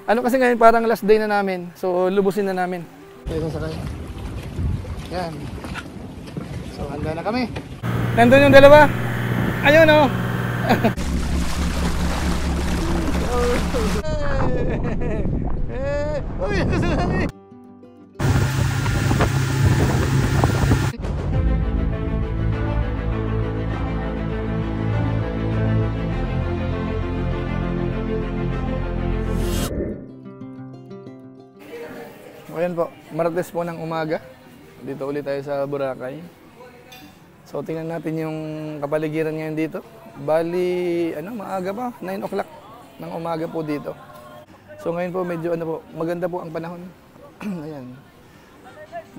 Ano kasi ngayon parang last day na namin. So lubusin na namin. Ito sa kayo. Yan. So handa na kami. Nandun yung dalawa. Ayun oh. Ayan po, Martes po ng umaga. Dito ulit tayo sa Boracay. So tingnan natin yung kapaligiran ngayon dito. Bali, maaga pa, 9 o'clock ng umaga po dito. So ngayon po medyo maganda po ang panahon. Ayan.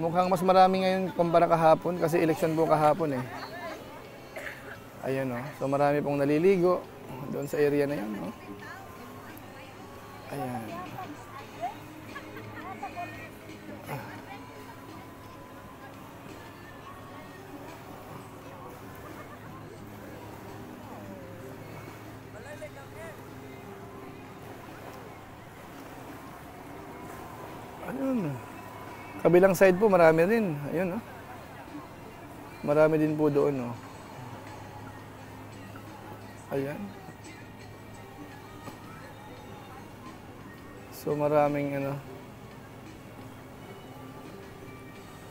Mukhang mas marami ngayon kumpara kahapon kasi eleksyon po kahapon eh. Ayan oh. So marami pong naliligo doon sa area na yan, oh. Ayan. Ayun. Kabilang side po marami rin. Ayun, oh. Marami din po doon, oh. Ayan. So maraming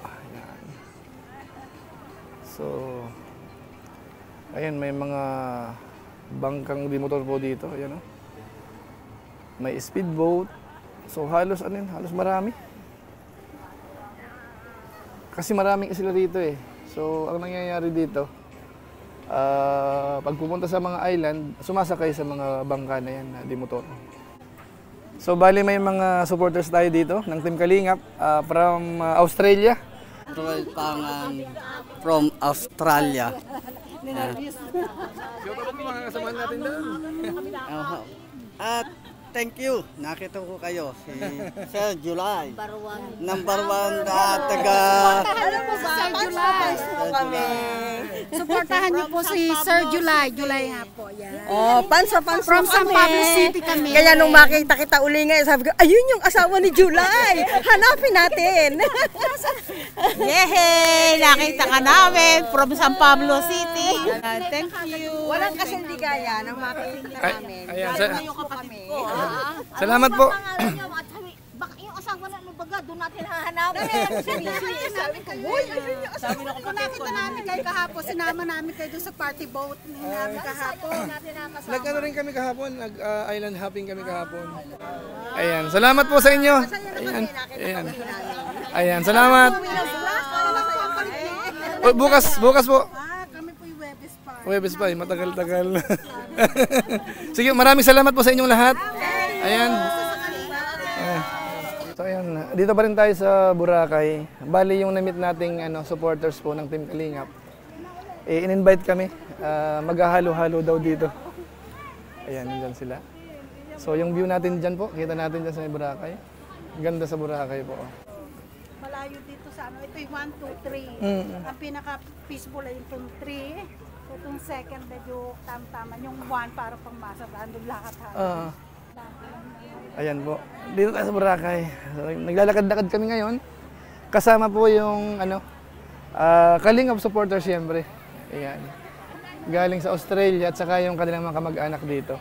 Ayan. So ayan, may mga bangkang di motor po dito, ayan, oh. May speedboat. So halos halos marami. Kasi maraming isla dito eh. So ang nangyayari dito, pag pupunta sa mga island, sumasakay sa mga bangka na yan na di motor. So bali may mga supporters tayo dito ng Team Kalingap from Australia. Royal Pangan from Australia. Mga kasamahan natin doon. At thank you. Nakita ko kayo si Sir July. Number one taga. Ano po si Sir July? Suportahan niyo po si Sir July. July nga po. Yan. Oh, pansa From San Pablo City kami. Kaya nung makita kita uli ngayon, sabi ko, ayun yung asawa ni July. Hanapin natin. Yehey! Nakita ka namin from San Pablo City. Thank you. Walang kasindigaya nang makikita namin. Ayan, kami. salamat po. Baka yung asawa na baga, doon natin hahanapin. Sabi ko, uy, ayun yung asawa na. Kung nakita namin kayo kahapon, sinama namin kayo doon sa party boat namin kahapon. Nag-ano rin kami kahapon, nag-island hopping kami kahapon. Ayan, salamat po sa inyo. Ayan, ayan. Ayan, salamat. Bukas po. Kami po yung Webes pa. Webes pa, matagal-tagal. Sige, maraming salamat po sa inyong lahat. Ayan. So ayan, dito pa rin tayo sa Boracay. Bali yung na-meet nating supporters po ng Team Kalingap. In-invite kami, maghahalo-halo daw dito. Ayan, nandyan sila. So yung view natin dyan po, kita natin dyan sa Boracay. Ganda sa Boracay po. Malayo dito sa ito yung 1, 2, 3. Ang pinaka-peaceful ay itong 3. Itong second medyo tam-taman. Yung 1 para pang masa, andun lahat ha. Ayan po. Dito tayo sa Boracay. So, naglalakad-lakad kami ngayon. Kasama po yung Kalingap supporter siyempre. Ayan. Galing sa Australia at saka yung kanilang mga kamag-anak dito.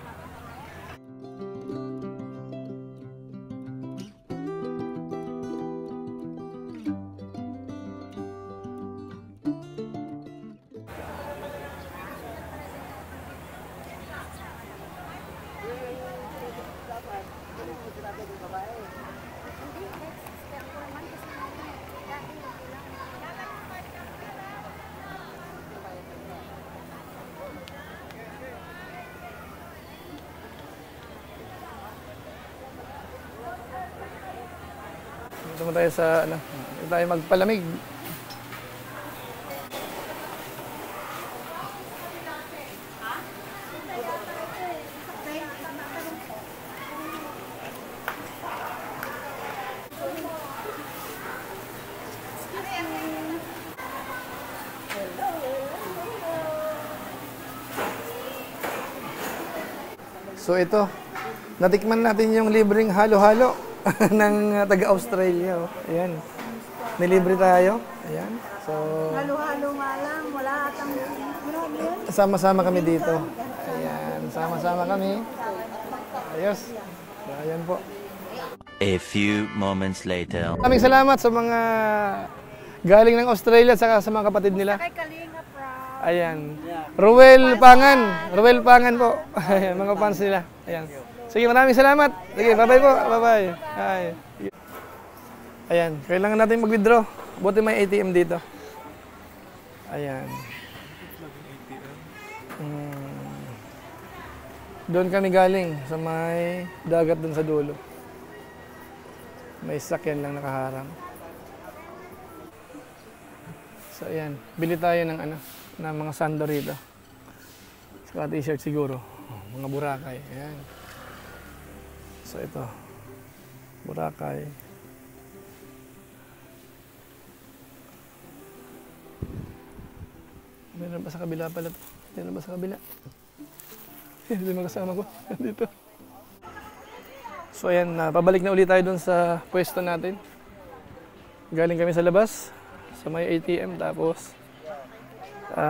Dito tayo sa dito tayo magpalamig. So ito, natikman natin yung libreng halo-halo ng taga-Australia. Oh. Ayan. Nilibre tayo. Ayan. So, Halo-halo nga lang, wala atang marami yan. sama-sama kami dito. Ayan. Sama-sama kami. Ayos. So, ayan po. A few moments later. Maraming salamat sa mga galing ng Australia at saka sa mga kapatid nila. Kay Kalinga Proud. Ayan. Ruel Pangan. Ruel Pangan po. Ayan, mga fans nila. Ayan. Sige, maraming salamat. Sige, bye-bye po. Bye-bye. Ay. Ayan, kailangan natin mag-withdraw. Buti may ATM dito. Ayan. Doon kami galing sa may dagat doon sa dulo. May sakyan lang nakaharang. So ayan, bili tayo ng ng mga sando rito. Saka t-shirt siguro. Mga Boracay. Ayan. So ito. Boracay. Meron ba sa kabila pala ito? Meron ba sa kabila? Hindi naman kasama ko. Dito. So ayan, pabalik na ulit tayo dun sa pwesto natin. Galing kami sa labas, sa may ATM, tapos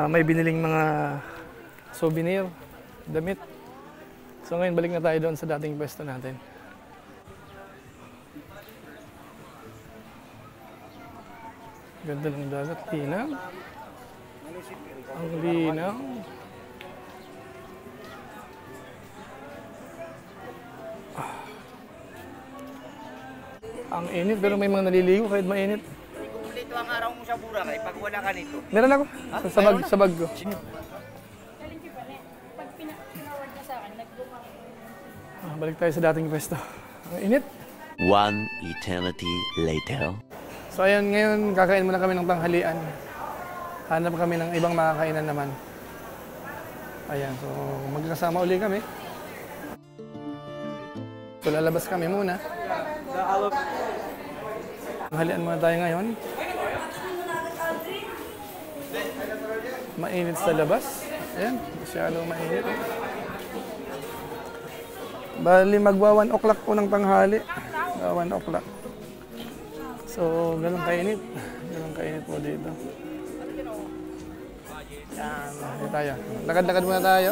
may biniling mga souvenir, damit. So ngayon, balik na tayo doon sa dating pwesto natin. Ganda ng dagat, linaw. Ang linaw. Ang init, pero may mga naliligo kahit mainit. Kumpleto ang araw mo sa Boracay pag wala ka nito. Meron ako, sa bag ko. Balik tayo sa dating pwesto. Ang init. One eternity later. So ayan, ngayon kakain muna kami ng tanghalian. Hanap kami ng ibang makakainan naman. Ayan, so magkasama uli kami. So lalabas kami muna. Tanghalian muna tayo ngayon. Mainit sa labas. Ayan, masyadong mainit. Bali magwa 1 o'clock po ng tanghali. 1 o'clock. So, ganun kainit. Ganun kainit po dito. Yan, dito tayo. Lakad-lakad muna tayo.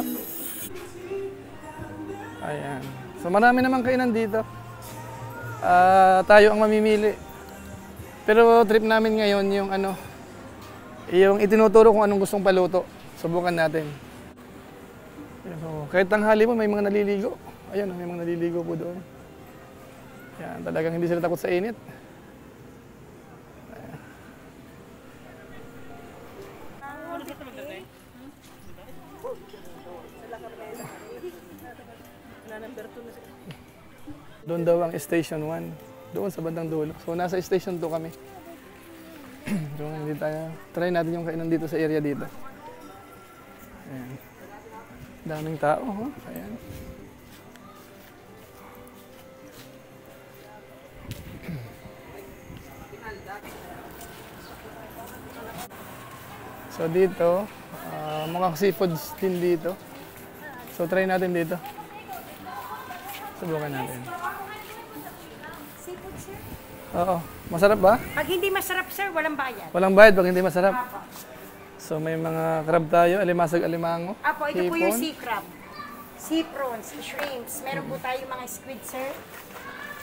Ayan. So, marami namang kainan dito. Tayo ang mamimili. Pero trip namin ngayon yung yung itinuturo kung anong gustong paluto. Subukan natin. So, kahit tanghali mo, may mga naliligo. Ayan, may mga naliligo po doon. Yan, talagang hindi sila takot sa init. Doon daw ang Station 1. Doon sa bandang dulo. So, nasa Station 2 kami. So, hindi tayo. Try natin yung kainan dito sa area dito. Ayan. Daming tao. Oh. Ayan. So dito, mukhang seafoods din dito. So try natin dito. Subukan natin. Seafood, sir? Oo. Masarap ba? Pag hindi masarap, sir, walang bayad. Walang bayad pag hindi masarap. So may mga crab tayo, alimasag, alimango. Apo, ito po yung hipon. sea crab. Sea prawns, shrimps. Meron po tayo mga squid, sir.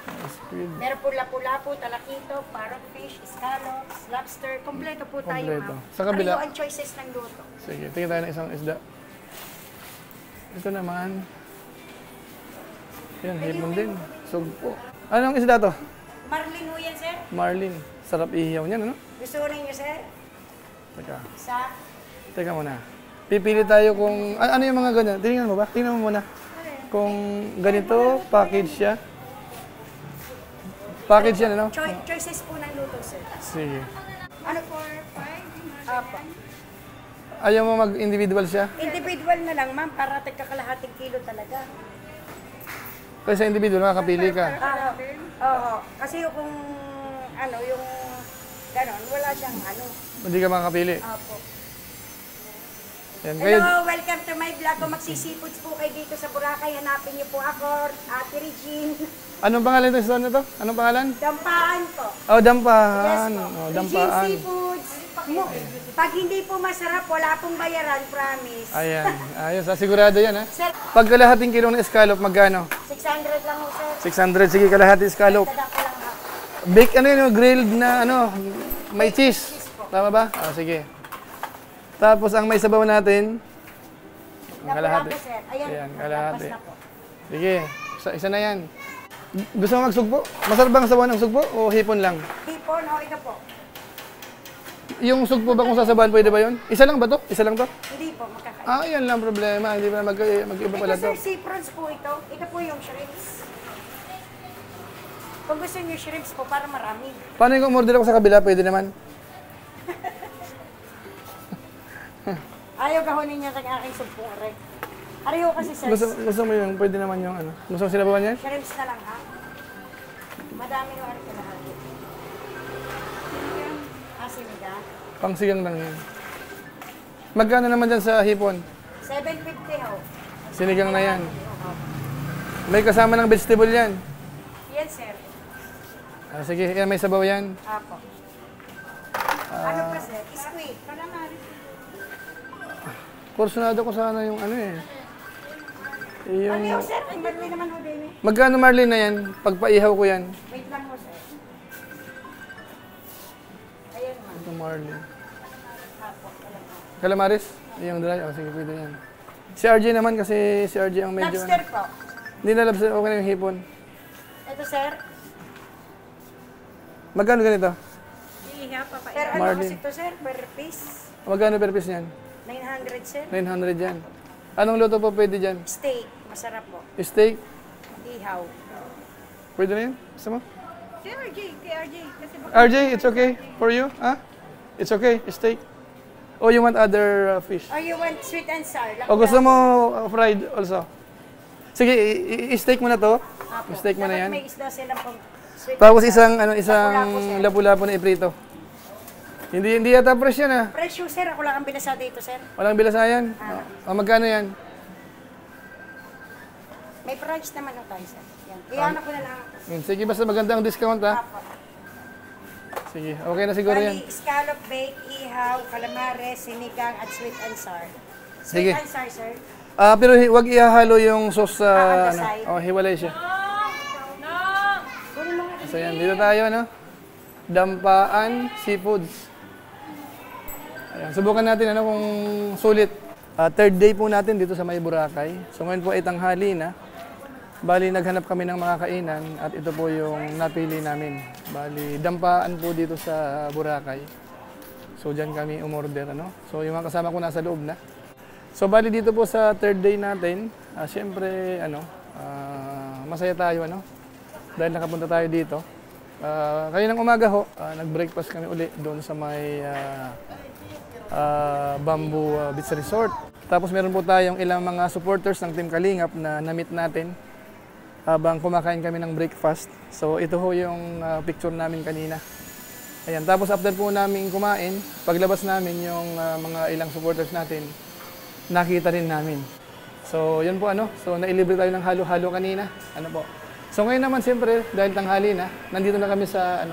Squid. Meron po lapu-lapu, talakito, parrotfish, scallops, lobster. Kompleto po tayo, Kompleto. ma'am. Sa kabila? Ano ang choices ng luto? Sige, tingin tayo ng isang isda. Ito naman. Yan, hipon din. Sugpo. Anong isda to? Marlin ho yan, sir. Marlin. Sarap ihiyaw niyan, ano? Gusto ko ninyo, sir? Teka. Sa? Teka muna. Pipili tayo kung... ano yung mga ganyan? Tingnan mo ba? Tingnan mo muna. Kung ganito, package siya. Package yan, ano? Choices po ng luto, sir. Sige. Ano for 5? Apo. Ayaw mo mag-individual siya? Individual na lang, ma'am, para tagkakalahating kilo talaga. Kasi sa individual, makakapili ka. Oo. Kasi kung yung gano'n, wala siyang Hindi ka makakapili. Apo. Yan, kayo, Hello, welcome to my vlog. Kung magsisipoods po kayo dito sa Boracay, hanapin niyo po ako, Ate Regine. anong pangalan ng store na to? Anong pangalan? Dampaan po. Oh, Dampaan. Yes po. Oh, Regine Dampaan. Seafoods. Pag hindi po masarap, wala pong bayaran, promise. Ayan. Ayos. Sigurado yan, ha? Sir, Pag kalahating kilo ng scallop, magkano? 600 lang po, sir. 600. Sige, kalahating scallop. Tada ko lang ha. Bake, ano yun, grilled na, may cheese. Tama ba? Sige. Tapos, ang may sabaw natin, ang kalahati. Lapu-lapu, sir. Ayan, Ayan, kalahati. labas na po. Sige, isa na yan. Gusto mo magsugpo? Masarap ba ang sabaw ng sugpo o hipon lang? Hipon, o ito po. Yung sugpo ba kung sasabahan, pwede ba yun? Isa lang ba to? Isa lang to? Hindi po, magkakain. Yan lang problema. Hindi ba mag-iba pala Ito, to? sir, sea prawns po ito. Ito po yung shrimps. Kung gusto niyo shrimps po, para marami. Paano yung umorder ako sa kabila? Pwede naman. Ayaw gahonin niya ng aking sumpong aray. Ariho kasi, sir. Gusto mo yung, pwede naman yung ano. Gusto mo sinabawan yan? Shrimps na lang, ha? Madami yung aray kalahati. Siniga. Pangsigang lang yan. Magkano naman dyan sa hipon? 750 ho. Sinigang na yan. May kasama ng vegetable yan. Yan, sir. Sige, yan, may sabaw yan. Apo. Ano pa, sir? Squid. Porsyonado ko sana yung ano eh. Yung... Ano yung, sir? Ay, marami naman ho din eh. Magkano marlin na yan? Pagpaihaw ko yan. Wait lang ho, sir. Ayan, ma'am. Ito marlin. Apo. Calamares? Yung dry? Sige, pwede yan. Si RJ naman kasi si RJ ang medyo... Lobster po. Hindi na lobster, okay na yung hipon. Ito, sir. Magkano ganito? Pero ano Marlin. kasi ito, sir? Per piece? Magkano per piece niyan? 900, sir. 900 yan. Anong luto po pwede dyan? Steak. Masarap po. Steak? Ihaw. Pwede na yun? Gusto mo? Si RJ, kay RJ. Kasi baka RJ, it's okay for you? It's okay, steak. Oh, you want other fish? Or you want sweet and sour? O gusto mo fried also? Sige, i-steak mo na to. Apo. Steak mo na Dapat yan. may isda silang pang sweet Tapos and sour. isang Lapu-lapu, sir. lapu-lapu na iprito. Hindi yata fresh yan, Presyo, sir. Ako lang ang binasa dito, sir. Walang bilasayan. Magkano yan? May price naman na tayo, sir. Yan. Ihanap ko na lang. Sige, basta maganda ang discount, ha? Apo. Sige, okay na siguro yan. Bali, scallop bake, ihaw, calamares, sinigang, at sweet and sour. Sige. Sweet and sour, sir. Pero wag ihahalo yung sauce sa... On the side. hiwalay siya. So yan, dito tayo, Dampaan Seafoods. Ayan, subukan natin kung sulit. Third day po natin dito sa May Boracay. So ngayon po ay tanghali na. Bali, naghanap kami ng mga kainan at ito po yung napili namin. Bali, dampaan po dito sa Boracay. So dyan kami umorder, So yung mga kasama ko nasa loob na. So bali dito po sa third day natin, syempre, masaya tayo, Dahil nakapunta tayo dito. Kaninang umaga ho, nag-breakfast kami uli doon sa may Bamboo Beach Resort. Tapos meron po tayong ilang mga supporters ng Team Kalingap na na-meet natin habang kumakain kami ng breakfast. So ito ho yung picture namin kanina. Ayan, tapos after po namin kumain, paglabas namin yung mga ilang supporters natin, nakita rin namin. So yun po so nailibre tayo ng halo-halo kanina. So ngayon naman siyempre, dahil tanghali na, nandito na kami sa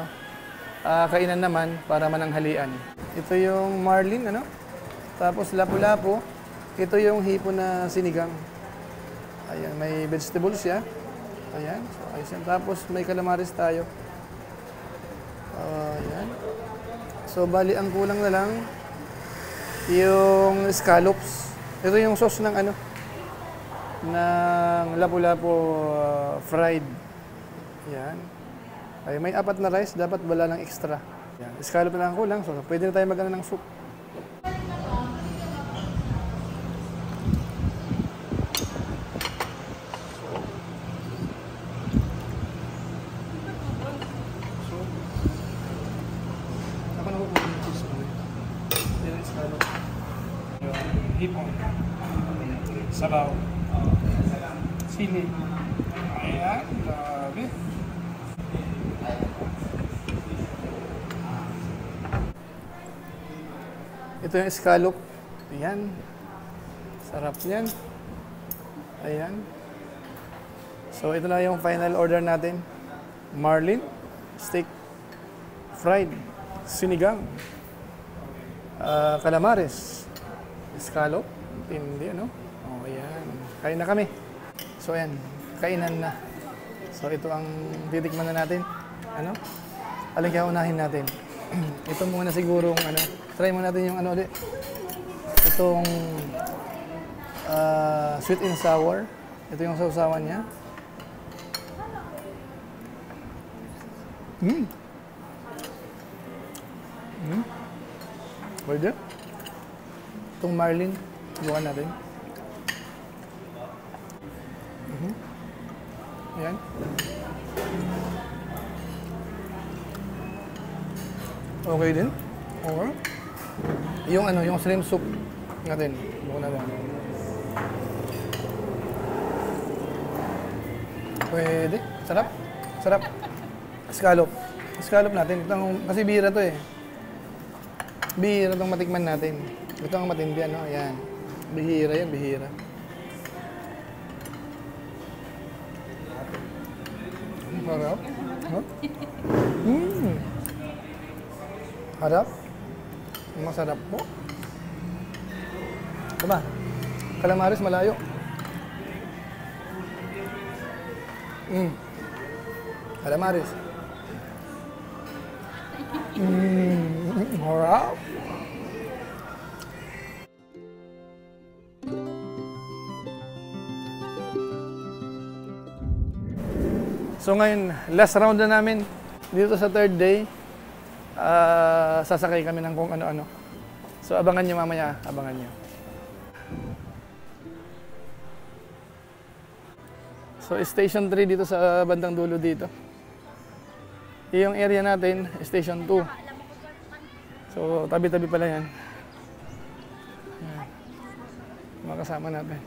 kainan naman para mananghalian. Ito yung marlin, Tapos lapu-lapu. Ito yung hipon na sinigang. Ayan, may vegetables siya. Ayan, so ayos yan. Tapos may calamares tayo. Ayan. So bali ang kulang na lang yung scallops. Ito yung sauce ng ng lapu-lapu fried. Yan. Ay, may 4 na rice, dapat wala lang extra. Yan. Scallop na lang kulang, so pwede na tayo mag ng soup. Ako na po yung cheese ko. Yan yung scallop. Hipon. Sabaw. Sili. Ayan, grabe. Ito yung scallop. Ayan. Sarap yan. Ayan. So ito na yung final order natin. Marlin, steak, fried, sinigang, calamares, escallop, hindi ano? O ayan. Kain na kami. So ayan, kainan na. So ito ang titikman na natin. Ano? Alin kaya unahin natin? Ito muna sigurong ano. Try mo natin yung ano ulit. Itong sweet and sour. Ito yung sausawan niya. Pwede. Itong marlin. Subukan natin. Ayan. Okay din. Okay. Yung ano, yung shrimp soup natin. Subukan natin. Pwede. Sarap. Sarap. Escallop. Escallop natin. Itong, kasi bihira to eh. Bihira itong matikman natin. Ito ang matindi, ano? Ayan. Bihira yan, bihira. Harap. Huh? Harap. Masarap po. Diba? Calamares malayo. Calamares. Harap. So ngayon, last round na namin dito sa third day. Sasakay kami ng kung ano-ano. So abangan nyo mamaya, abangan nyo. So station 3 dito sa bandang dulo dito. Yung area natin, station 2. So tabi-tabi pala yan. Ayan. Mga kasama natin.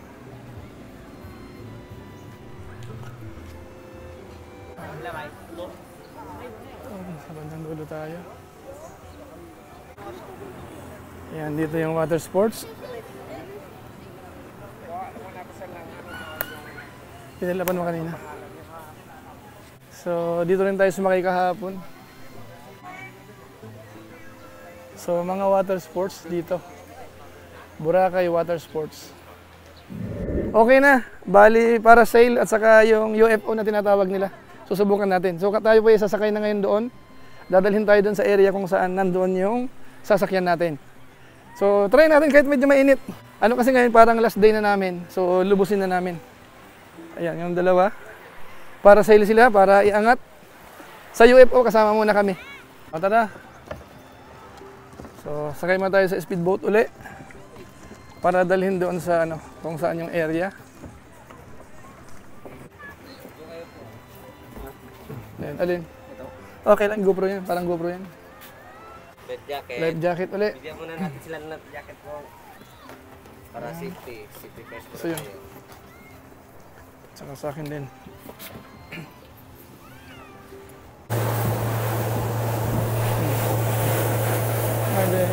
Sa bandang dulo tayo. Ayan, dito yung water sports. Pinalapan mo kanina. So, dito rin tayo sumakay kahapon. So, mga water sports dito. Boracay Water Sports. Okay na. Bali, parasail at saka yung UFO na tinatawag nila. Susubukan natin. So, tayo po sasakay na ngayon doon. Dadalhin tayo doon sa area kung saan nandoon yung sasakyan natin. So, try natin kahit medyo mainit. Ano kasi ngayon parang last day na namin. So, lubusin na namin. Ayan, yung dalawa. Parasail sila para iangat. Sa UFO, kasama muna kami. O, tara. So, sakay muna tayo sa speedboat uli. Para dalhin doon sa ano, kung saan yung area. Ayan, alin? Okay lang, GoPro yan. Parang GoPro yan. Life jacket. Life jacket uli. Bigyan muna natin sila ng life jacket po. Para safety. Safety first. So yun. Tsaka sa akin din. Pwede.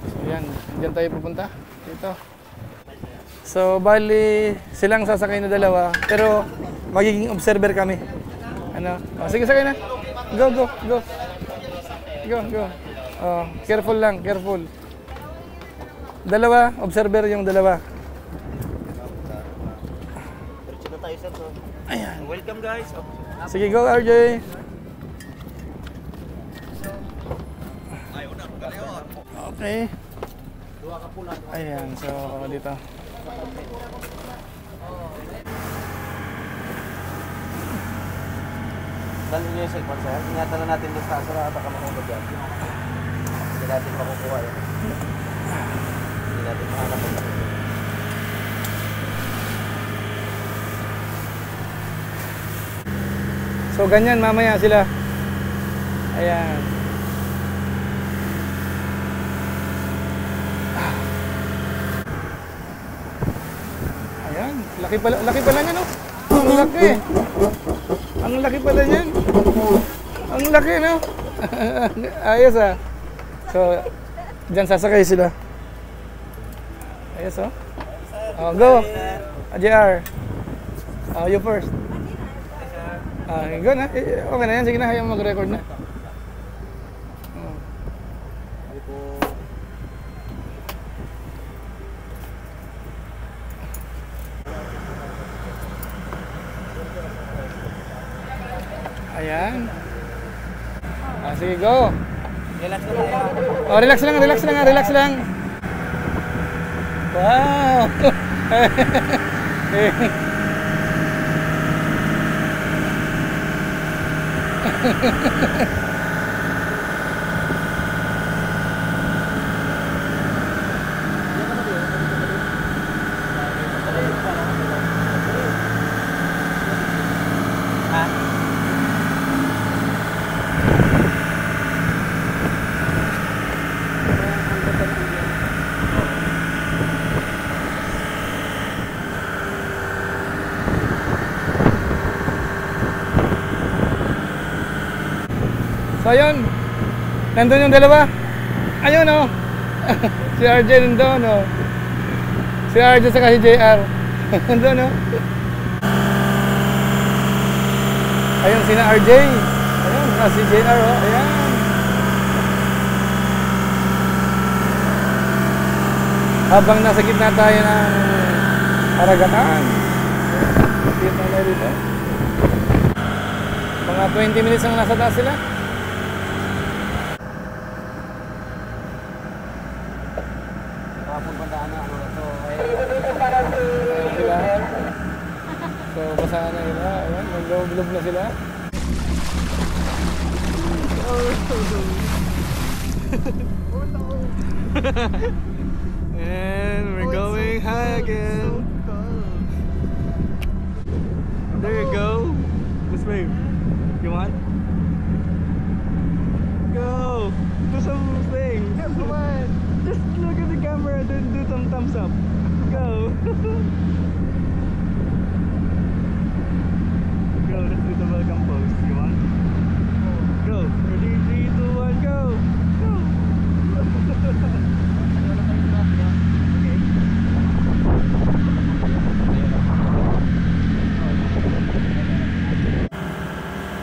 So yan. Diyan tayo pupunta. Dito. So, bali, silang sasakay na dalawa, pero magiging observer kami. Ano? Oh, sige, sakay na. Go, go, go. Go, go. Oh, careful lang, careful. Dalawa, observer yung dalawa. Diretso na tayo sa to. Ayan. Welcome guys. Sige, go, RJ. Okay. Ayan, so dito. Dali nyo yung cellphone sir. Ingatan na natin doon sa asara at baka makuha dyan. Hindi natin makukuha yan. Hindi natin mahanap ang natin. So ganyan mamaya sila. Ayan. Ayan, laki pala niya, no? Ang laki. Ang laki pala niyan. Ang laki, no? Ayos ah. So, dyan sasakay sila. Ayos oh. Oh, go. JR. You first. Go na. Okay na yan. Sige na. Hayaan mo mag-record na. Ayan. Sige, go. Relax na lang. Oh, relax lang, relax lang, relax lang. Wow. So ayun, nandun yung dalawa. Ayun oh. Si RJ nandun oh. Si RJ saka si JR. Nandun oh. Ayun sina RJ. Ayun, si JR oh. Ayan. Habang nasa gitna tayo ng Aragatan. Kita na dito. Mga 20 minutes ang nasa taas sila. So, basahan na nila. Ayan, nag-loob na sila. And we're going high again. There you go. Let's wave. You want? Go! Do some things. Come on. Just look at the camera and do some thumbs up. Go! Go, let's do the welcome pose. You want? Go! Ready, 3, 2, 1, go! Go!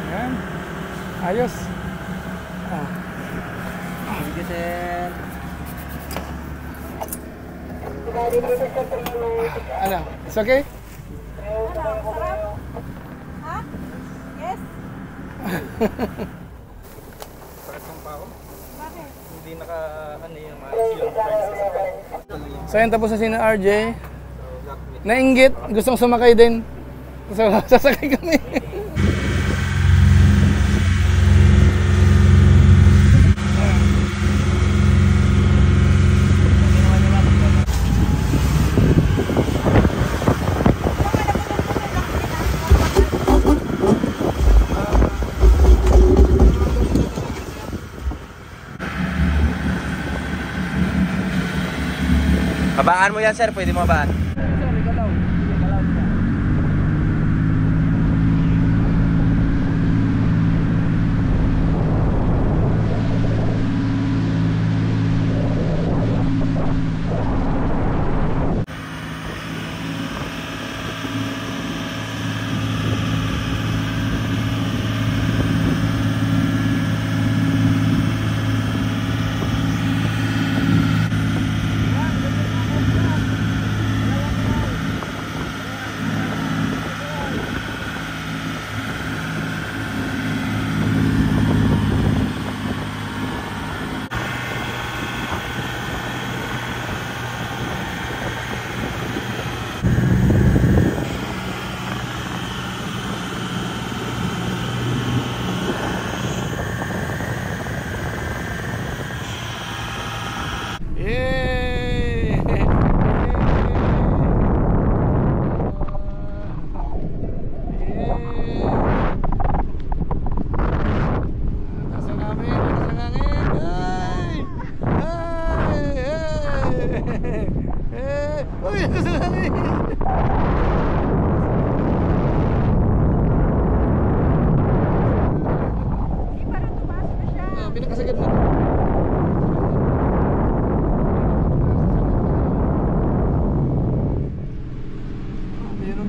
Ayan. Ayos. Sige, sir. Ano? It's okay? Ha? Yes? Hindi naka, ano yung So yan, tapos na si na RJ. Nainggit, gustong sumakay din. So sasakay kami. Babaan mo yan, sir. Pwede mo babaan.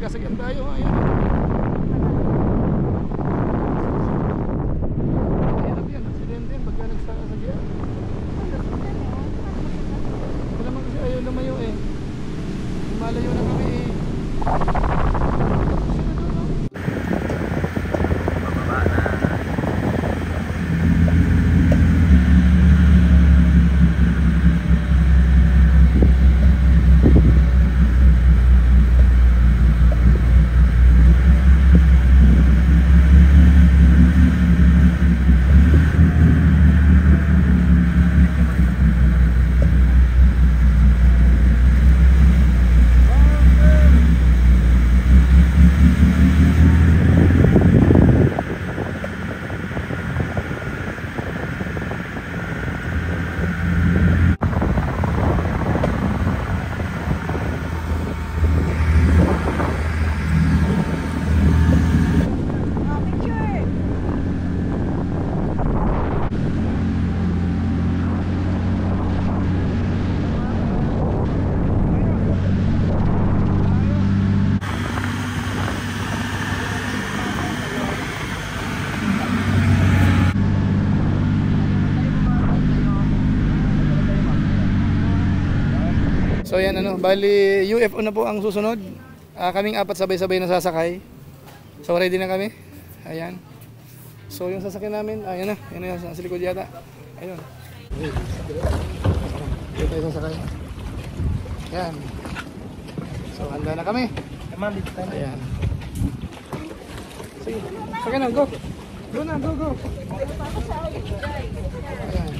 Nagkasagyan tayo. Ayan. Mahirap yan. Aksidente yan pagka nagsasagyan. Wala man kasi ayaw lumayo eh. Malayo na kami eh. So yan ano, bali UFO na po ang susunod. Kaming apat sabay-sabay na sasakay. So ready na kami. Ayan. So yung sasakyan namin, ayan na, yan na sa likod yata. Ayun. Dito tayo sasakay. Ayan. So handa na kami. Ayan. Sige, sakay na, go. Go na, go, go. Ayan.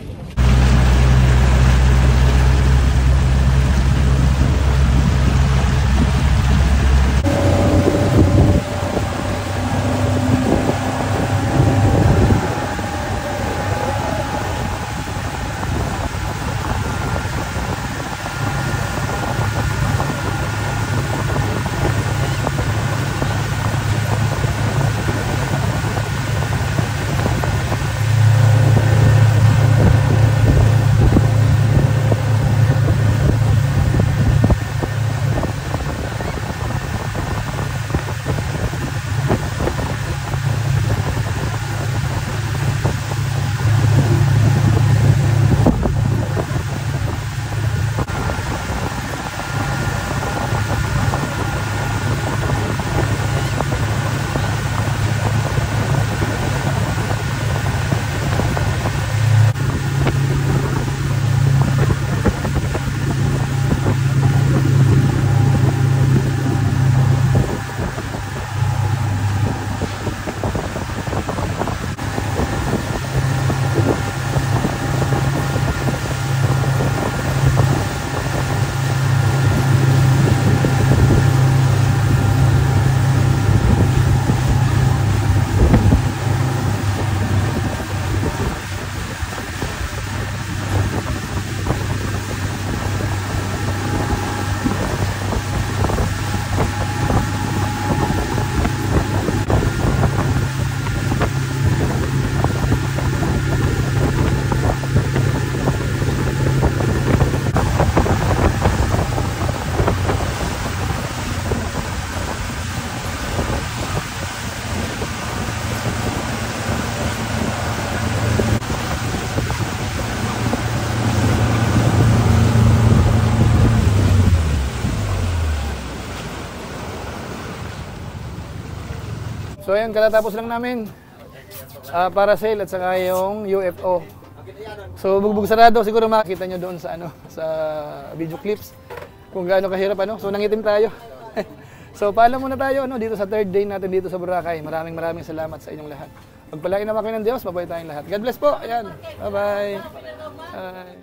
So ayan, katatapos lang namin para sale at saka yung UFO. So bugbog sarado, siguro makikita nyo doon sa ano, sa video clips kung gaano kahirap ano. So nangitim tayo. So paalam muna tayo ano, dito sa third day natin dito sa Boracay. Maraming salamat sa inyong lahat. Pagpalain naman kayo ng Diyos, mabuhay tayong lahat. God bless po. Ayan. Bye-bye. Bye.